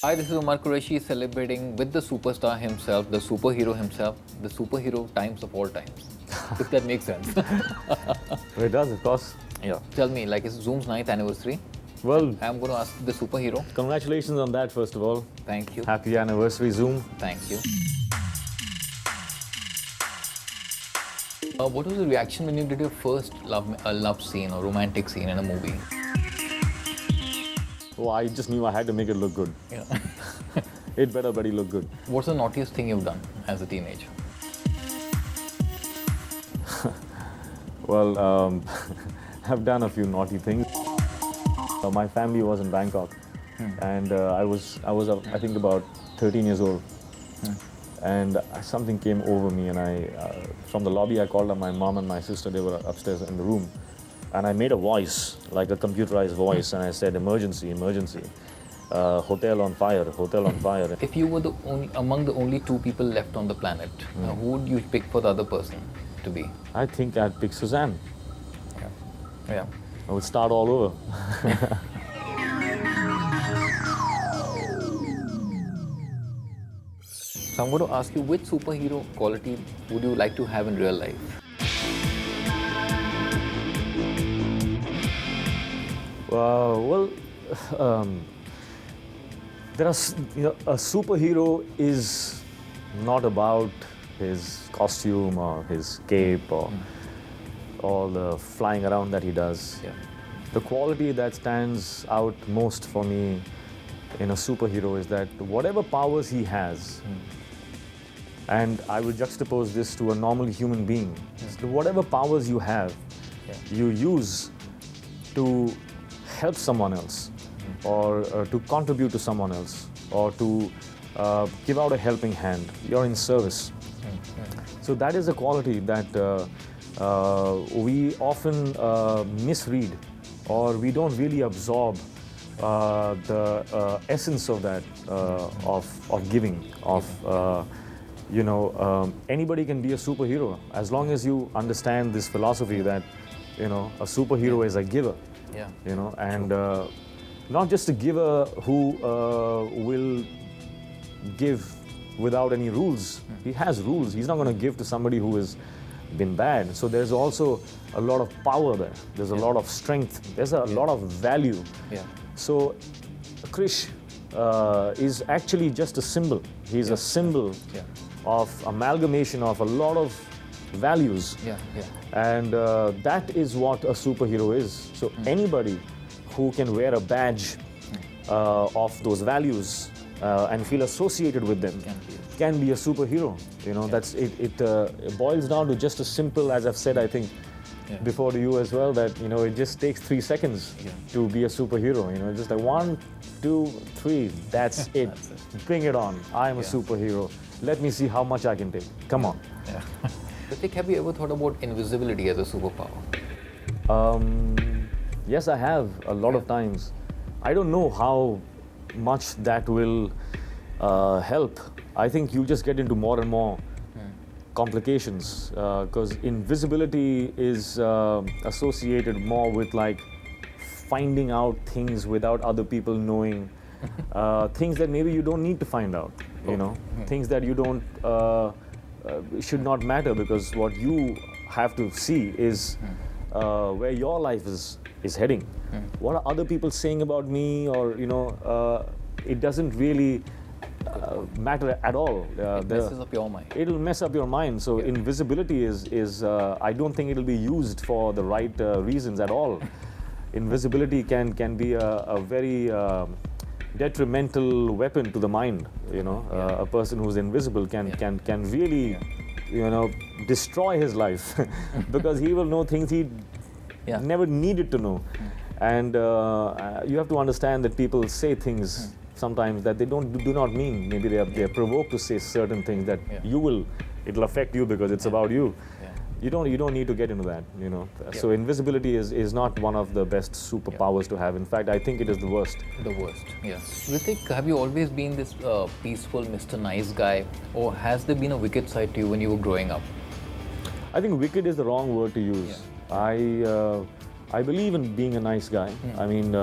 Hi, this is Umar Qureshi celebrating with the superstar himself, the superhero times of all times. If that makes sense. It does, of course. Yeah. Tell me, like, it's Zoom's 9th anniversary. Well, I'm going to ask the superhero. congratulations on that, first of all. Thank you. Happy anniversary, Zoom. Thank you. What was the reaction when you did your first love scene or romantic scene in a movie? Oh, I just knew I had to make it look good. Yeah. It better bloody look good. What's the naughtiest thing you've done as a teenager? Well, I've done a few naughty things. My family was in Bangkok, and I was I think about 13 years old, and something came over me, and from the lobby I called up my mom and my sister. They were upstairs in the room, and I made a voice, like a computerized voice, and I said, "Emergency, emergency, hotel on fire, hotel on fire." If you were among the only two people left on the planet, who would you pick for the other person to be? I think I'd pick Suzanne. Yeah. Yeah. I would start all over. So I'm going to ask you, which superhero quality would you like to have in real life? There are, a superhero is not about his costume or his cape or all the flying around that he does. Yeah. The quality that stands out most for me in a superhero is that whatever powers he has, and I would juxtapose this to a normal human being, so whatever powers you have, you use to help someone else, or to contribute to someone else, or to give out a helping hand. You're in service. So that is a quality that we often misread, or we don't really absorb the essence of that, of giving, of anybody can be a superhero as long as you understand this philosophy that a superhero is a giver. Yeah. And not just a giver who will give without any rules. He has rules. He's not going to give to somebody who has been bad. So there's also a lot of power there. There's a lot of strength. There's a lot of value. Yeah. So Krish is actually just a symbol. He's a symbol of amalgamation of a lot of values. Yeah. Yeah. And that is what a superhero is. So anybody who can wear a badge of those values and feel associated with them can be a superhero. That's it. It boils down to just a simple, as I've said, I think, before to you as well, that it just takes 3 seconds to be a superhero. Just like 1, 2, 3. That's it. That's it. Bring it on. I am a superhero. Let me see how much I can take. Come on. Yeah. Ritik, have you ever thought about invisibility as a superpower? Yes, I have a lot of times. I don't know how much that will help. I think you just get into more and more complications, because invisibility is associated more with like finding out things without other people knowing, things that maybe you don't need to find out, things that you don't should not matter, because what you have to see is where your life is heading. What are other people saying about me, or it doesn't really matter at all. It messes up your mind. It'll mess up your mind. So invisibility is I don't think it'll be used for the right reasons at all. Invisibility can be a very detrimental weapon to the mind. A person who's invisible can really destroy his life because he will know things he never needed to know. And you have to understand that people say things sometimes that they do not mean. Maybe they are provoked to say certain things that it'll affect you because it's about you. You don't need to get into that, So invisibility is not one of the best superpowers to have. In fact, I think it is the worst. The worst, yeah. Ritik, have you always been this peaceful Mr. Nice guy, or has there been a wicked side to you when you were growing up? I think wicked is the wrong word to use. I believe in being a nice guy. I mean,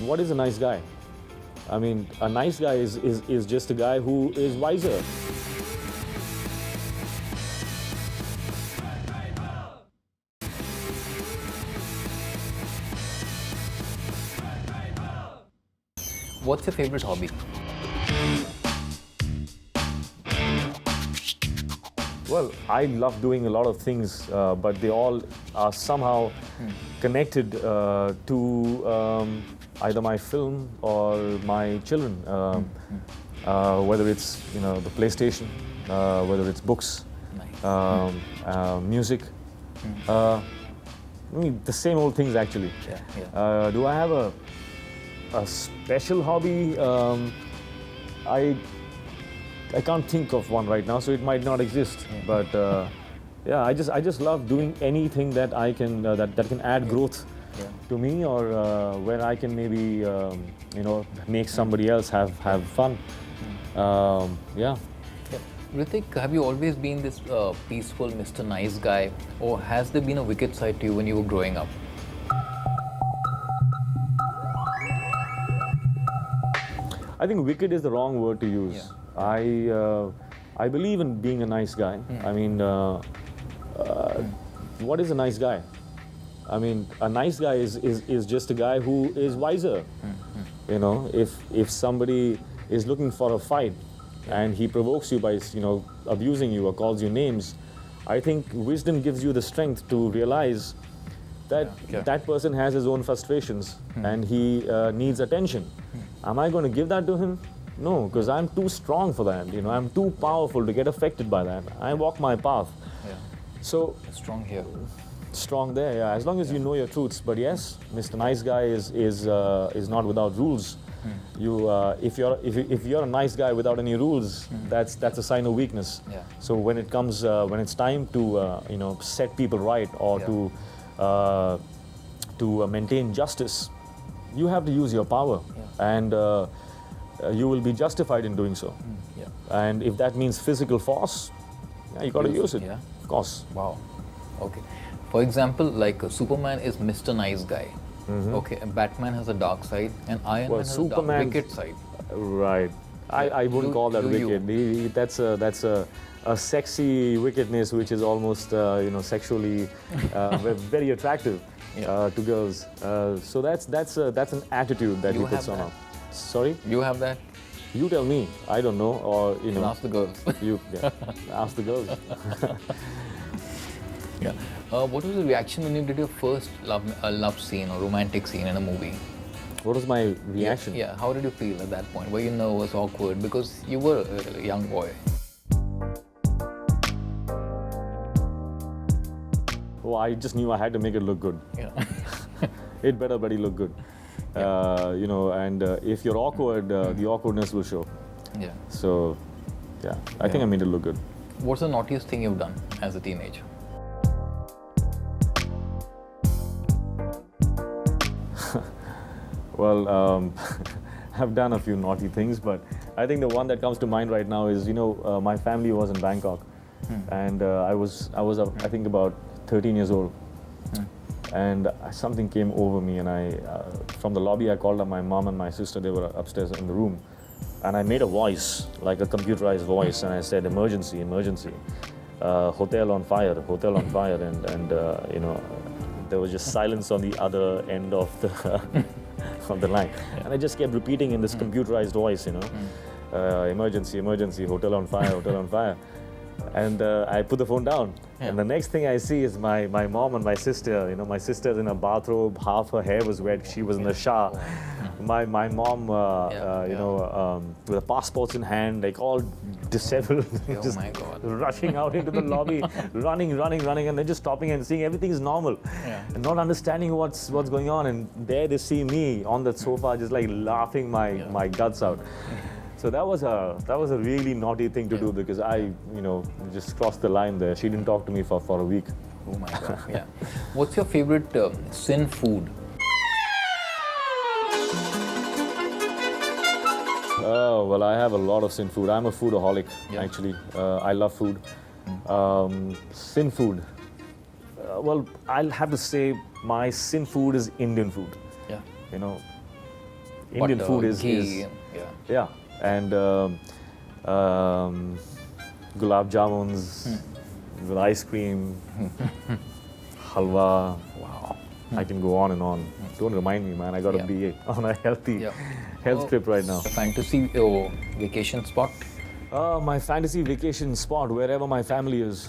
what is a nice guy? I mean, a nice guy is just a guy who is wiser. What's your favorite hobby? Well, I love doing a lot of things, but they all are somehow connected to either my film or my children. Whether it's the PlayStation, whether it's books, Nice. music. I mean, the same old things actually. Yeah. Do I have a special hobby? I can't think of one right now, so it might not exist. But yeah, I just love doing anything that I can that can add growth Yeah. to me, or where I can maybe make somebody else have fun. Yeah. Yeah. Ritik, have you always been this peaceful Mr. Nice guy, or has there been a wicked side to you when you were growing up? I think wicked is the wrong word to use. Yeah. I believe in being a nice guy. I mean, what is a nice guy? I mean, a nice guy is just a guy who is wiser. You know, if somebody is looking for a fight and he provokes you by abusing you or calls you names, I think wisdom gives you the strength to realize that Yeah. that person has his own frustrations and he needs attention. Am I going to give that to him? No, because I'm too strong for that. I'm too powerful to get affected by that. I walk my path. Yeah. So Strong here. strong there, yeah. As long as you know your truths. But yes, Mr. Nice Guy is not without rules. If you're a nice guy without any rules, that's a sign of weakness. Yeah. So when it's time to set people right or Yeah. to maintain justice, you have to use your power, and you will be justified in doing so. Yeah. And if that means physical force, yeah, you got to use it. Yeah. Of course. Wow. Okay. For example, like Superman is Mr. Nice Guy. Okay. And Batman has a dark side, and Iron Man has a dark, Superman- wicked side. Right. I wouldn't Do- call that do you? wicked. That's a sexy wickedness, which is almost sexually very attractive to girls. So that's an attitude that You he puts have on. that? Sorry, You have that? you tell me. I don't know, or And ask the girls. you ask the girls. Yeah. What was the reaction when you did your first love scene or romantic scene in a movie? What was my reaction? Yeah. How did you feel at that point? Were you nervous, awkward? Because you were a young boy. Oh, I just knew I had to make it look good. Yeah. It better bloody look good. And if you're awkward, the awkwardness will show. Yeah. So, yeah, I think I made it look good. What's the naughtiest thing you've done as a teenager? Well, I've done a few naughty things, but I think the one that comes to mind right now is, my family was in Bangkok, and I was I think about 13 years old, and something came over me, and from the lobby I called up my mom and my sister. They were upstairs in the room, and I made a voice, like a computerized voice, and I said, "Emergency, emergency, hotel on fire, and there was just silence on the other end of the of the line, and I just kept repeating in this computerized voice, emergency, emergency, hotel on fire, hotel on fire. And I put the phone down, and the next thing I see is my mom and my sister. My sister's in a bathrobe, half her hair was wet, she was in the shower. My mom, with the passports in hand, like all disheveled, Oh just my God. rushing out into the lobby, running, and then just stopping and seeing everything is normal, and not understanding what's going on. And there they see me on the sofa, just like laughing my guts out. So that was a really naughty thing to do, because I just crossed the line there. She didn't talk to me for a week. Oh my God. Yeah. What's your favorite sin food? Oh, well, I have a lot of sin food. I'm a foodaholic, Yeah. actually. I love food. Sin food. Well, I'll have to say my sin food is Indian food. Yeah. Indian butter, food is ghee, yeah, and gulab jamuns with ice cream, halwa. Wow, I can go on and on. Don't remind me, man. I got to Yeah. be on a healthy Yeah. health trip right now. Fantasy vacation spot? My fantasy vacation spot, wherever my family is.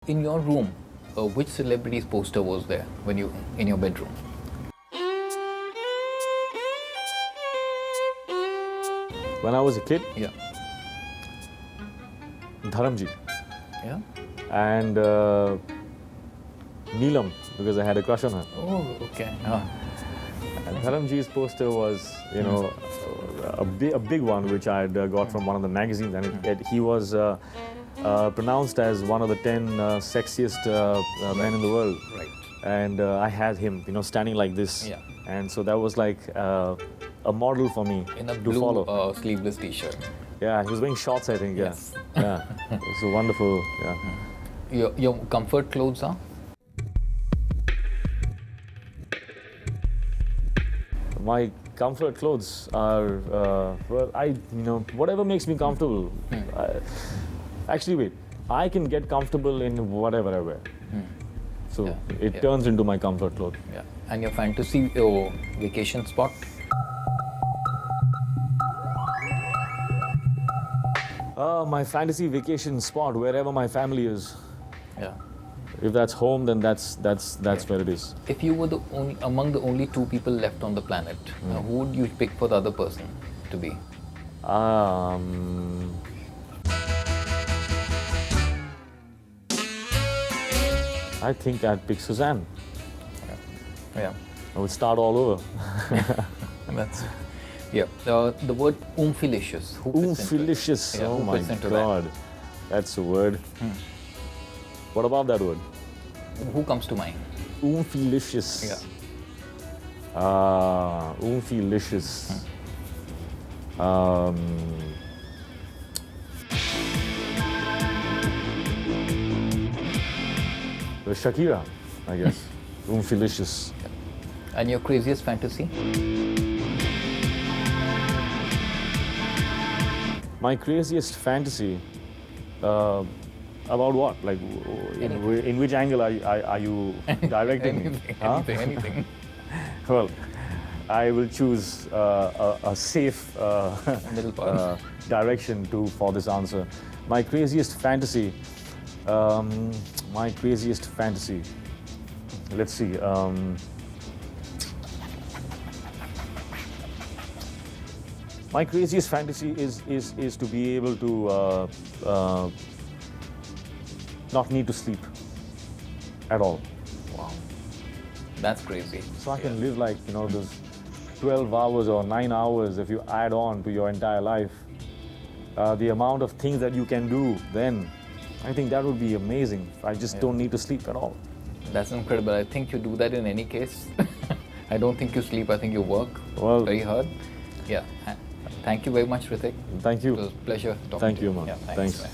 In your room, which celebrity's poster was there when you in your bedroom? When I was a kid, Yeah. Dharamji Yeah. and Neelam, because I had a crush on her. Oh, okay. And Dharamji's poster was, you know, a big one which I had got from one of the magazines, and he was pronounced as one of the 10 sexiest men in the world. Right. And I had him, you know, standing like this. Yeah. And so that was like a model for me In a to blue follow. sleeveless T-shirt. Yeah, he was wearing shorts, I think. Yeah, Yes. yeah. It was a wonderful. Yeah. Your comfort clothes are? My comfort clothes are well, whatever makes me comfortable. Actually, wait, I can get comfortable in whatever I wear. So Yeah, it yeah. turns into my comfort clothes. Yeah. And your fantasy vacation spot? My fantasy vacation spot, wherever my family is. Yeah. If that's home, then that's where it is. If you were among the only two people left on the planet, who would you pick for the other person to be? I think I'd pick Suzanne. Yeah. I would start all over. That's yeah. The word oomphilicious. Who fits into it? Oomphilicious. Yeah, Oh who my fits into God. That's a word. What about that word? Who comes to mind? Oomphilicious. Yeah. Oomphilicious. Shakira, I guess. Oomphilicious. And your craziest fantasy? My craziest fantasy about what? Like, in which angle are you directing me? Anything, Huh? anything. Well, I will choose a safe Middle path. direction for this answer. My craziest fantasy. My craziest fantasy. Let's see. My craziest fantasy is to be able to not need to sleep at all. Wow. That's crazy. So I can live like, you know, those 12 hours or 9 hours if you add on to your entire life. The amount of things that you can do then, I think that would be amazing. I just don't need to sleep at all. That's incredible. I think you do that in any case. I don't think you sleep. I think you work very hard. Yeah. Thank you very much, Hrithik. Thank you. It was a pleasure talking Thank to you, you. man. Yeah, Thanks. man.